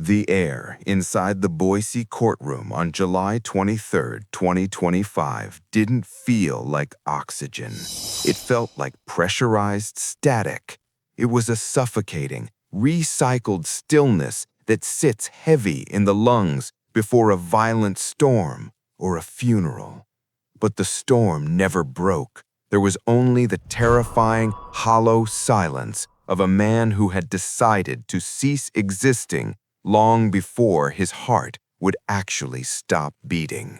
The air inside the Boise courtroom on July 23, 2025 didn't feel like oxygen. It felt like pressurized static. It was a suffocating, recycled stillness that sits heavy in the lungs before a violent storm or a funeral. But the storm never broke. There was only the terrifying, hollow silence of a man who had decided to cease existing long before his heart would actually stop beating.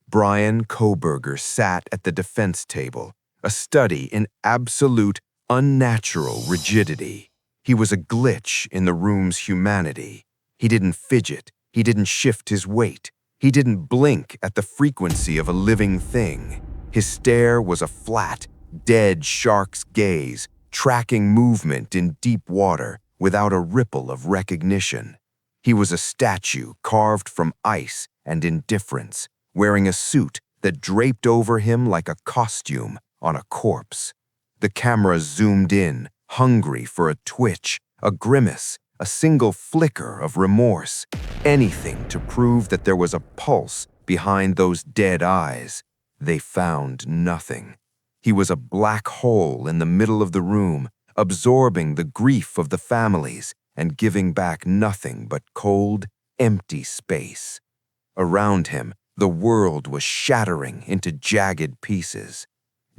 Brian Kohberger sat at the defense table, a study in absolute, unnatural rigidity. He was a glitch in the room's humanity. He didn't fidget. He didn't shift his weight. He didn't blink at the frequency of a living thing. His stare was a flat, dead shark's gaze, tracking movement in deep water without a ripple of recognition. He was a statue carved from ice and indifference, wearing a suit that draped over him like a costume on a corpse. The camera zoomed in, hungry for a twitch, a grimace, a single flicker of remorse, anything to prove that there was a pulse behind those dead eyes. They found nothing. He was a black hole in the middle of the room, absorbing the grief of the families and giving back nothing but cold, empty space. Around him, the world was shattering into jagged pieces.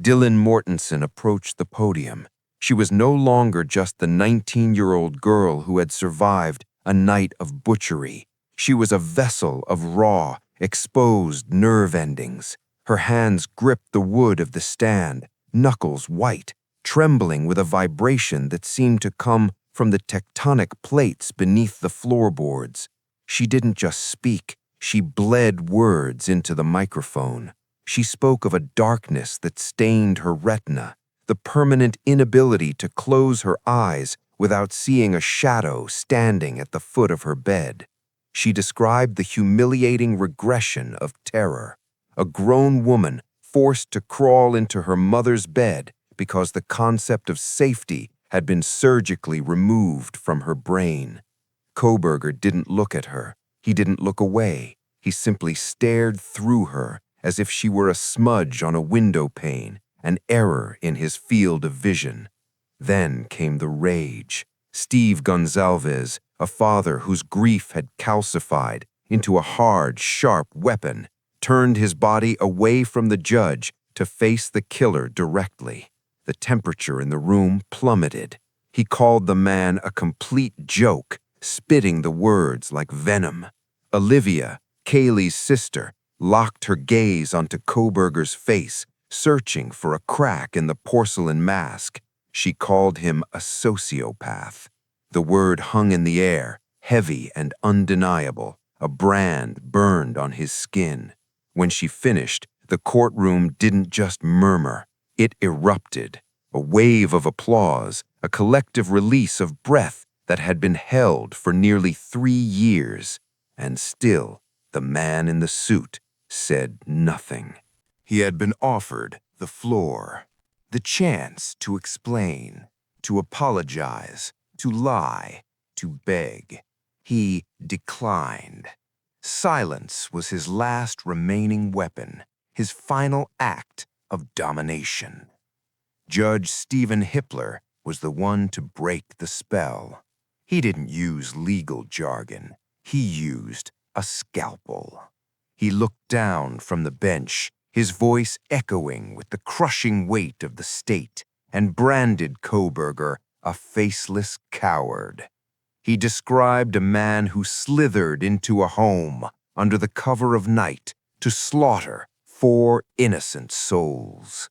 Dylan Mortensen approached the podium. She was no longer just the 19-year-old girl who had survived a night of butchery. She was a vessel of raw, exposed nerve endings. Her hands gripped the wood of the stand, knuckles white, trembling with a vibration that seemed to come from the tectonic plates beneath the floorboards. She didn't just speak, she bled words into the microphone. She spoke of a darkness that stained her retina, the permanent inability to close her eyes without seeing a shadow standing at the foot of her bed. She described the humiliating regression of terror, a grown woman forced to crawl into her mother's bed because the concept of safety had been surgically removed from her brain. Kohberger didn't look at her. He didn't look away. He simply stared through her as if she were a smudge on a window pane, an error in his field of vision. Then came the rage. Steve Gonzalez, a father whose grief had calcified into a hard, sharp weapon, turned his body away from the judge to face the killer directly. The temperature in the room plummeted. He called the man a complete joke, spitting the words like venom. Olivia, Kaylee's sister, locked her gaze onto Kohberger's face, searching for a crack in the porcelain mask. She called him a sociopath. The word hung in the air, heavy and undeniable, a brand burned on his skin. When she finished, the courtroom didn't just murmur. It erupted, a wave of applause, a collective release of breath that had been held for nearly 3 years. And still, the man in the suit said nothing. He had been offered the floor, the chance to explain, to apologize, to lie, to beg. He declined. Silence was his last remaining weapon, his final act of domination. Judge Stephen Hippler was the one to break the spell. He didn't use legal jargon. He used a scalpel. He looked down from the bench, his voice echoing with the crushing weight of the state, and branded Kohberger a faceless coward. He described a man who slithered into a home under the cover of night to slaughter 4 innocent souls.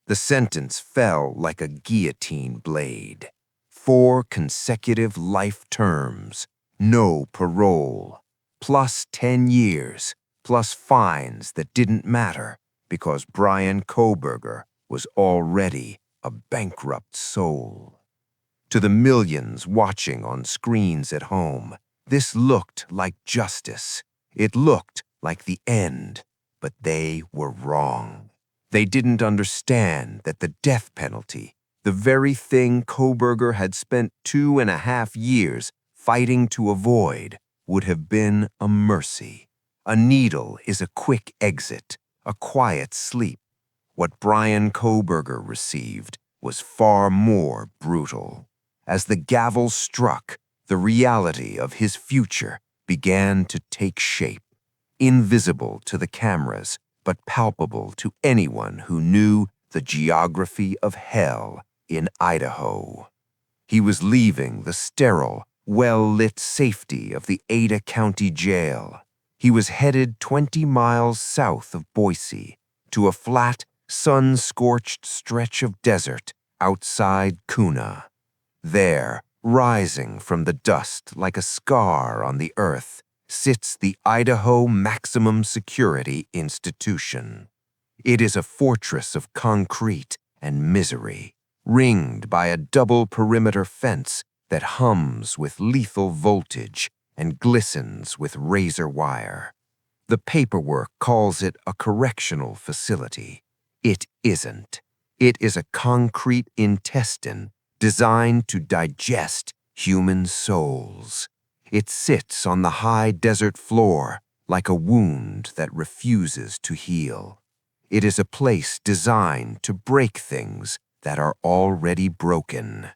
The sentence fell like a guillotine blade. 4 consecutive life terms, no parole, plus 10 years, plus fines that didn't matter because Brian Kohberger was already a bankrupt soul. To the millions watching on screens at home, this looked like justice. It looked like the end, but they were wrong. They didn't understand that the death penalty, the very thing Kohberger had spent 2.5 years fighting to avoid, would have been a mercy. A needle is a quick exit, a quiet sleep. What Brian Kohberger received was far more brutal. As the gavel struck, the reality of his future began to take shape, invisible to the cameras, but palpable to anyone who knew the geography of hell in Idaho. He was leaving the sterile, well-lit safety of the Ada County Jail. He was headed 20 miles south of Boise to a flat, sun-scorched stretch of desert outside Kuna. There, rising from the dust like a scar on the earth, sits the Idaho Maximum Security Institution. It is a fortress of concrete and misery, ringed by a double perimeter fence that hums with lethal voltage and glistens with razor wire. The paperwork calls it a correctional facility. It isn't. It is a concrete intestine designed to digest human souls. It sits on the high desert floor like a wound that refuses to heal. It is a place designed to break things that are already broken.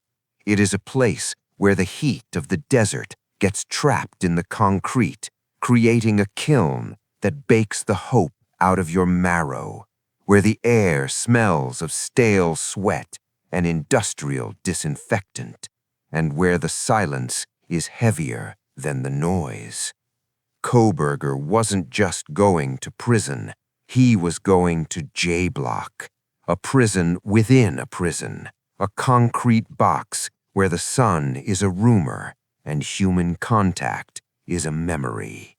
It is a place where the heat of the desert gets trapped in the concrete, creating a kiln that bakes the hope out of your marrow, where the air smells of stale sweat and industrial disinfectant, and where the silence is heavier than the noise. Kohberger wasn't just going to prison, he was going to J-Block, a prison within a prison, a concrete box where the sun is a rumor and human contact is a memory.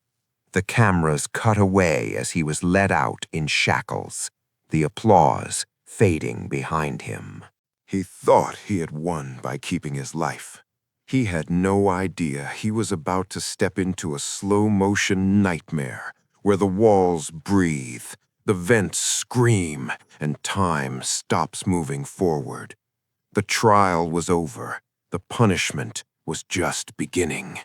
The cameras cut away as he was let out in shackles, the applause fading behind him. He thought he had won by keeping his life. He had no idea he was about to step into a slow-motion nightmare where the walls breathe, the vents scream, and time stops moving forward. The trial was over. The punishment was just beginning.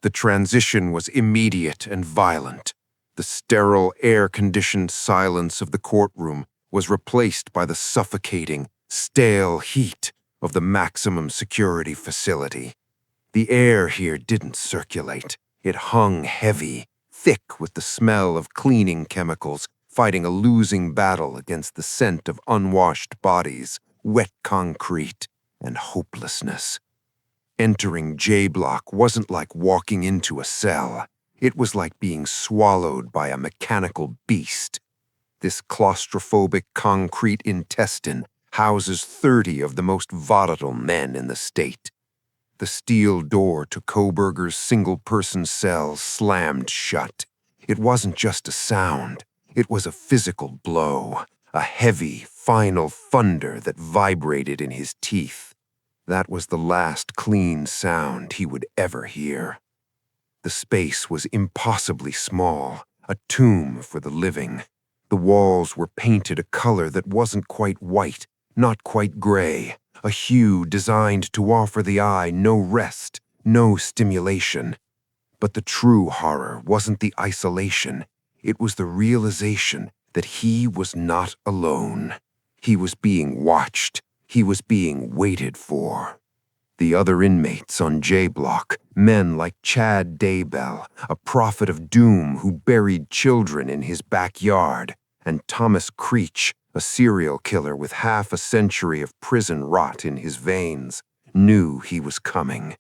The transition was immediate and violent. The sterile, air-conditioned silence of the courtroom was replaced by the suffocating, stale heat of the maximum security facility. The air here didn't circulate. It hung heavy, thick with the smell of cleaning chemicals, fighting a losing battle against the scent of unwashed bodies, wet concrete, and hopelessness. Entering J-Block wasn't like walking into a cell. It was like being swallowed by a mechanical beast. This claustrophobic concrete intestine houses 30 of the most volatile men in the state. The steel door to Kohberger's single-person cell slammed shut. It wasn't just a sound. It was a physical blow, a heavy, final thunder that vibrated in his teeth. That was the last clean sound he would ever hear. The space was impossibly small, a tomb for the living. The walls were painted a color that wasn't quite white, not quite gray, a hue designed to offer the eye no rest, no stimulation. But the true horror wasn't the isolation. It was the realization that he was not alone. He was being watched. He was being waited for. The other inmates on J-Block, men like Chad Daybell, a prophet of doom who buried children in his backyard, and Thomas Creech, a serial killer with half a century of prison rot in his veins, knew he was coming.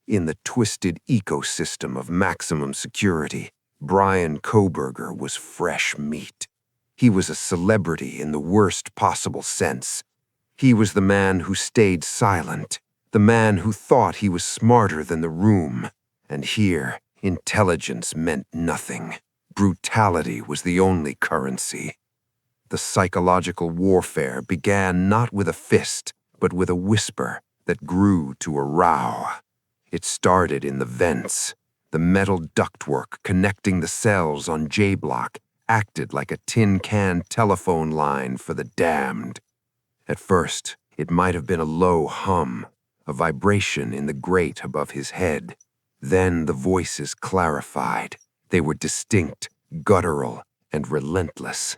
In the twisted ecosystem of maximum security, Brian Kohberger was fresh meat. He was a celebrity in the worst possible sense. He was the man who stayed silent, the man who thought he was smarter than the room. And here, intelligence meant nothing. Brutality was the only currency. The psychological warfare began not with a fist, but with a whisper that grew to a row. It started in the vents. The metal ductwork connecting the cells on J-Block acted like a tin can telephone line for the damned. At first, it might have been a low hum, a vibration in the grate above his head. Then the voices clarified. They were distinct, guttural, and relentless.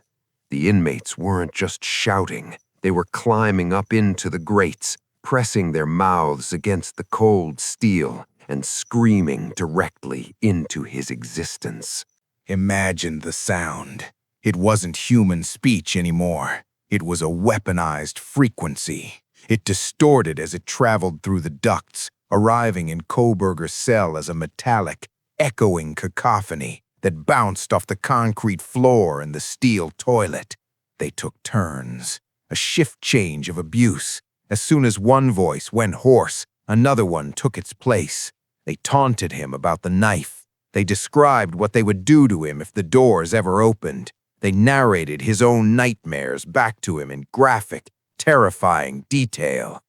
The inmates weren't just shouting. They were climbing up into the grates, pressing their mouths against the cold steel and screaming directly into his existence. Imagine the sound. It wasn't human speech anymore. It was a weaponized frequency. It distorted as it traveled through the ducts, arriving in Koberger's cell as a metallic, echoing cacophony that bounced off the concrete floor and the steel toilet. They took turns, a shift change of abuse. As soon as one voice went hoarse, another one took its place. They taunted him about the knife. They described what they would do to him if the doors ever opened. They narrated his own nightmares back to him in graphic, terrifying detail.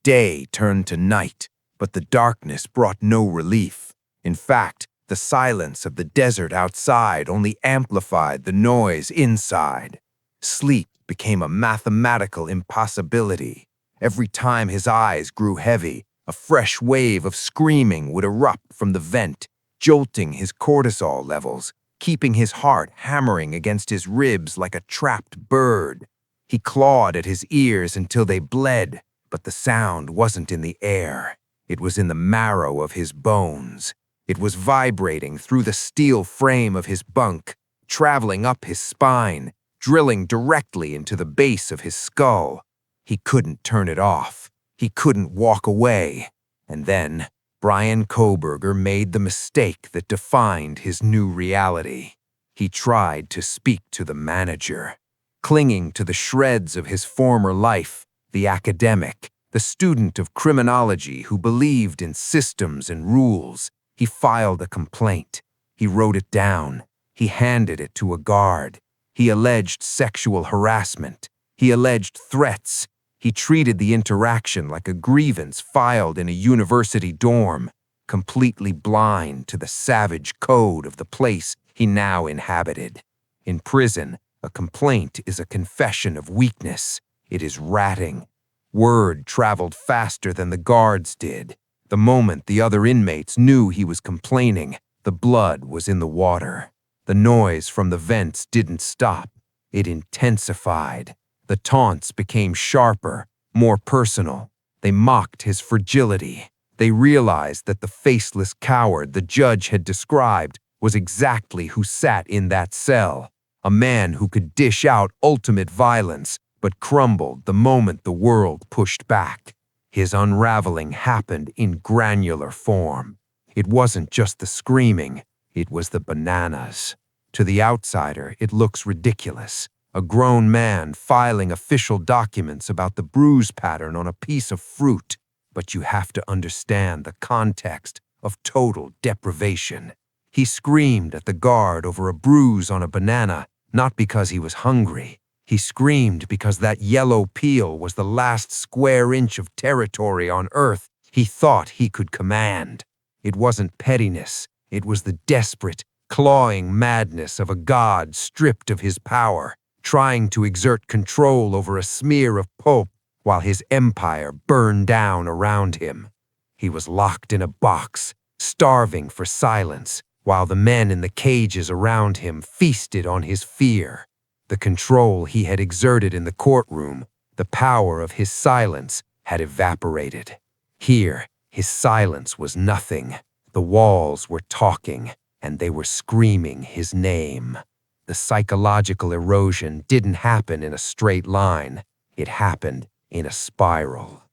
Day turned to night, but the darkness brought no relief. In fact, the silence of the desert outside only amplified the noise inside. Sleep became a mathematical impossibility. Every time his eyes grew heavy, a fresh wave of screaming would erupt from the vent, jolting his cortisol levels, keeping his heart hammering against his ribs like a trapped bird. He clawed at his ears until they bled, but the sound wasn't in the air. It was in the marrow of his bones. It was vibrating through the steel frame of his bunk, traveling up his spine, drilling directly into the base of his skull. He couldn't turn it off. He couldn't walk away. And then Brian Koberger made the mistake that defined his new reality. He tried to speak to the manager. Clinging to the shreds of his former life, the academic, the student of criminology who believed in systems and rules, he filed a complaint. He wrote it down. He handed it to a guard. He alleged sexual harassment. He alleged threats. He treated the interaction like a grievance filed in a university dorm, completely blind to the savage code of the place he now inhabited. In prison, a complaint is a confession of weakness. It is ratting. Word traveled faster than the guards did. The moment the other inmates knew he was complaining, the blood was in the water. The noise from the vents didn't stop. It intensified. The taunts became sharper, more personal. They mocked his fragility. They realized that the faceless coward the judge had described was exactly who sat in that cell, a man who could dish out ultimate violence but crumbled the moment the world pushed back. His unraveling happened in granular form. It wasn't just the screaming, it was the bananas. To the outsider, it looks ridiculous. A grown man filing official documents about the bruise pattern on a piece of fruit. But you have to understand the context of total deprivation. He screamed at the guard over a bruise on a banana, not because he was hungry. He screamed because that yellow peel was the last square inch of territory on earth he thought he could command. It wasn't pettiness. It was the desperate, clawing madness of a god stripped of his power, trying to exert control over a smear of pulp while his empire burned down around him. He was locked in a box, starving for silence, while the men in the cages around him feasted on his fear. The control he had exerted in the courtroom, the power of his silence, had evaporated. Here, his silence was nothing. The walls were talking, and they were screaming his name. The psychological erosion didn't happen in a straight line. It happened in a spiral.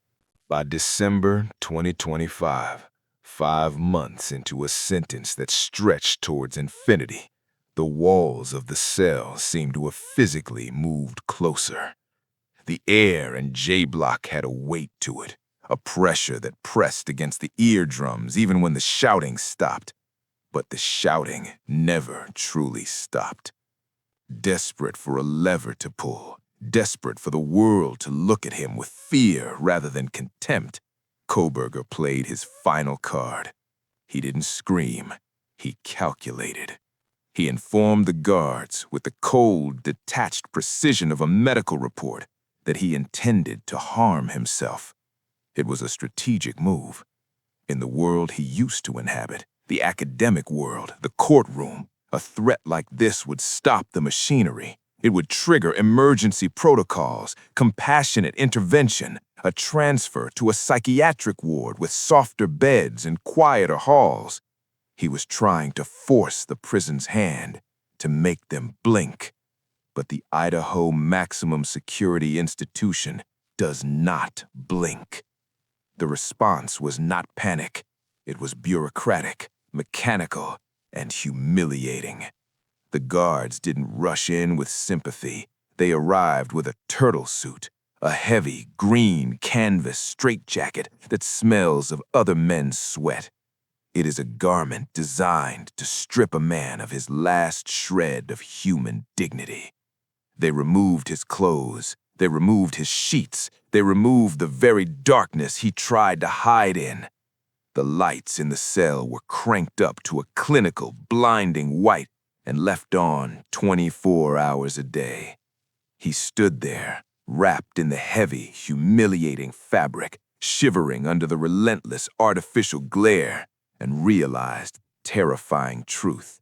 By December 2025, 5 months into a sentence that stretched towards infinity, the walls of the cell seemed to have physically moved closer. The air in J-Block had a weight to it, a pressure that pressed against the eardrums even when the shouting stopped. But the shouting never truly stopped. Desperate for a lever to pull, desperate for the world to look at him with fear rather than contempt, Koberger played his final card. He didn't scream, he calculated. He informed the guards with the cold, detached precision of a medical report that he intended to harm himself. It was a strategic move. In the world he used to inhabit, the academic world, the courtroom, a threat like this would stop the machinery. It would trigger emergency protocols, compassionate intervention, a transfer to a psychiatric ward with softer beds and quieter halls. He was trying to force the prison's hand, to make them blink. But the Idaho Maximum Security Institution does not blink. The response was not panic. It was bureaucratic, mechanical, and humiliating. The guards didn't rush in with sympathy. They arrived with a turtle suit, a heavy, green canvas straitjacket that smells of other men's sweat. It is a garment designed to strip a man of his last shred of human dignity. They removed his clothes. They removed his sheets. They removed the very darkness he tried to hide in. The lights in the cell were cranked up to a clinical, blinding white and left on 24 hours a day. He stood there, wrapped in the heavy, humiliating fabric, shivering under the relentless artificial glare, and realized terrifying truth.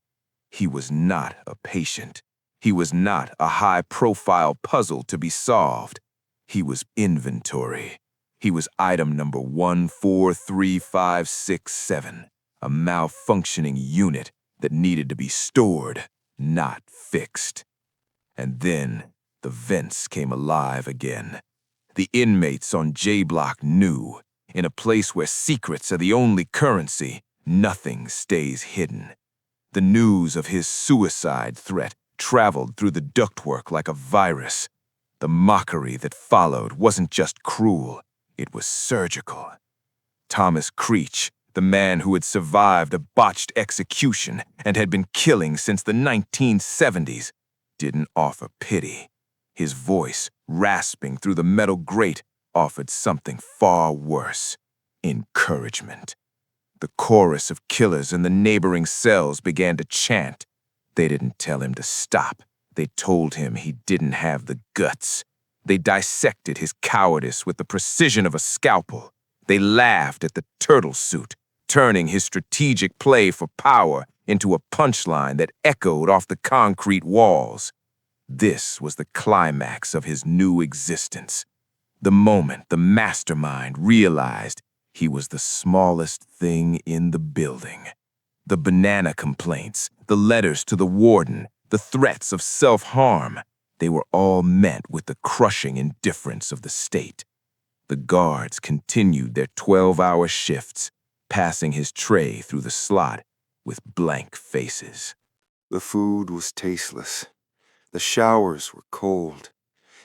He was not a patient. He was not a high-profile puzzle to be solved. He was inventory. He was item number 143567, a malfunctioning unit that needed to be stored, not fixed. And then the vents came alive again. The inmates on J Block knew, in a place where secrets are the only currency, nothing stays hidden. The news of his suicide threat traveled through the ductwork like a virus. The mockery that followed wasn't just cruel, it was surgical. Thomas Creech, the man who had survived a botched execution and had been killing since the 1970s, didn't offer pity. His voice, rasping through the metal grate, offered something far worse: encouragement. The chorus of killers in the neighboring cells began to chant. They didn't tell him to stop. They told him he didn't have the guts. They dissected his cowardice with the precision of a scalpel. They laughed at the turtle suit, turning his strategic play for power into a punchline that echoed off the concrete walls. This was the climax of his new existence. The moment the mastermind realized he was the smallest thing in the building. The banana complaints, the letters to the warden, the threats of self-harm, they were all met with the crushing indifference of the state. The guards continued their 12-hour shifts, passing his tray through the slot with blank faces. The food was tasteless. The showers were cold.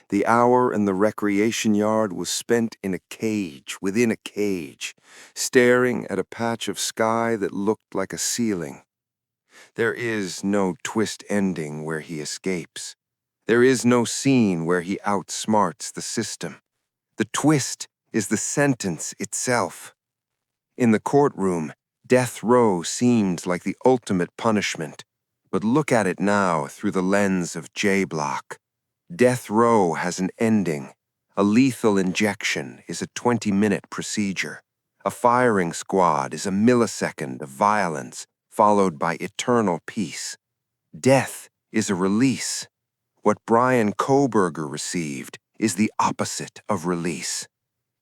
The hour in the recreation yard was spent in a cage within a cage, staring at a patch of sky that looked like a ceiling. There is no twist ending where he escapes. There is no scene where he outsmarts the system. The twist is the sentence itself. In the courtroom, death row seemed like the ultimate punishment, but look at it now through the lens of J Block. Death row has an ending. A lethal injection is a 20-minute procedure. A firing squad is a millisecond of violence, followed by eternal peace. Death is a release. What Brian Kohberger received is the opposite of release.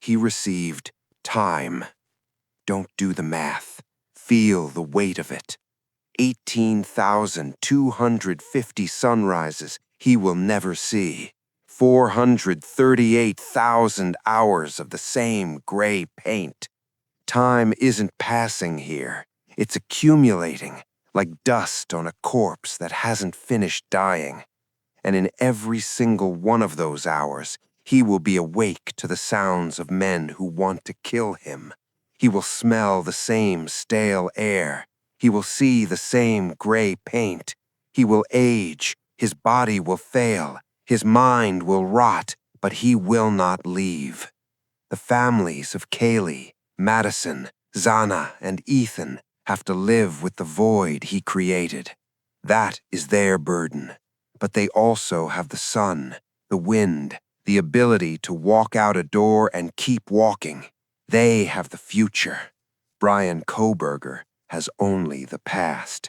He received time. Don't do the math. Feel the weight of it. 18,250 sunrises he will never see. 438,000 hours of the same gray paint. Time isn't passing here. It's accumulating, like dust on a corpse that hasn't finished dying. And in every single one of those hours, he will be awake to the sounds of men who want to kill him. He will smell the same stale air. He will see the same gray paint. He will age. His body will fail. His mind will rot, but he will not leave. The families of Kaylee, Madison, Zana, and Ethan have to live with the void he created. That is their burden. But they also have the sun, the wind, the ability to walk out a door and keep walking. They have the future. Brian Koberger has only the past.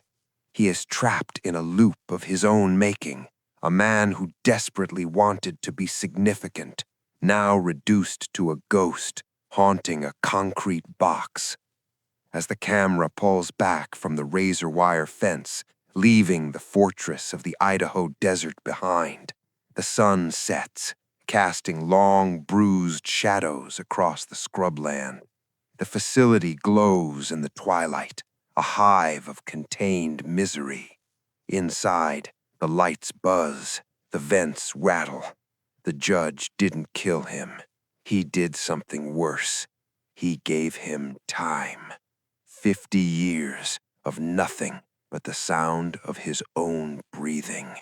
He is trapped in a loop of his own making, a man who desperately wanted to be significant, now reduced to a ghost haunting a concrete box. As the camera pulls back from the razor wire fence, leaving the fortress of the Idaho desert behind, the sun sets, casting long, bruised shadows across the scrubland. The facility glows in the twilight, a hive of contained misery. Inside, the lights buzz, the vents rattle. The judge didn't kill him. He did something worse. He gave him time. 50 years of nothing but the sound of his own breathing.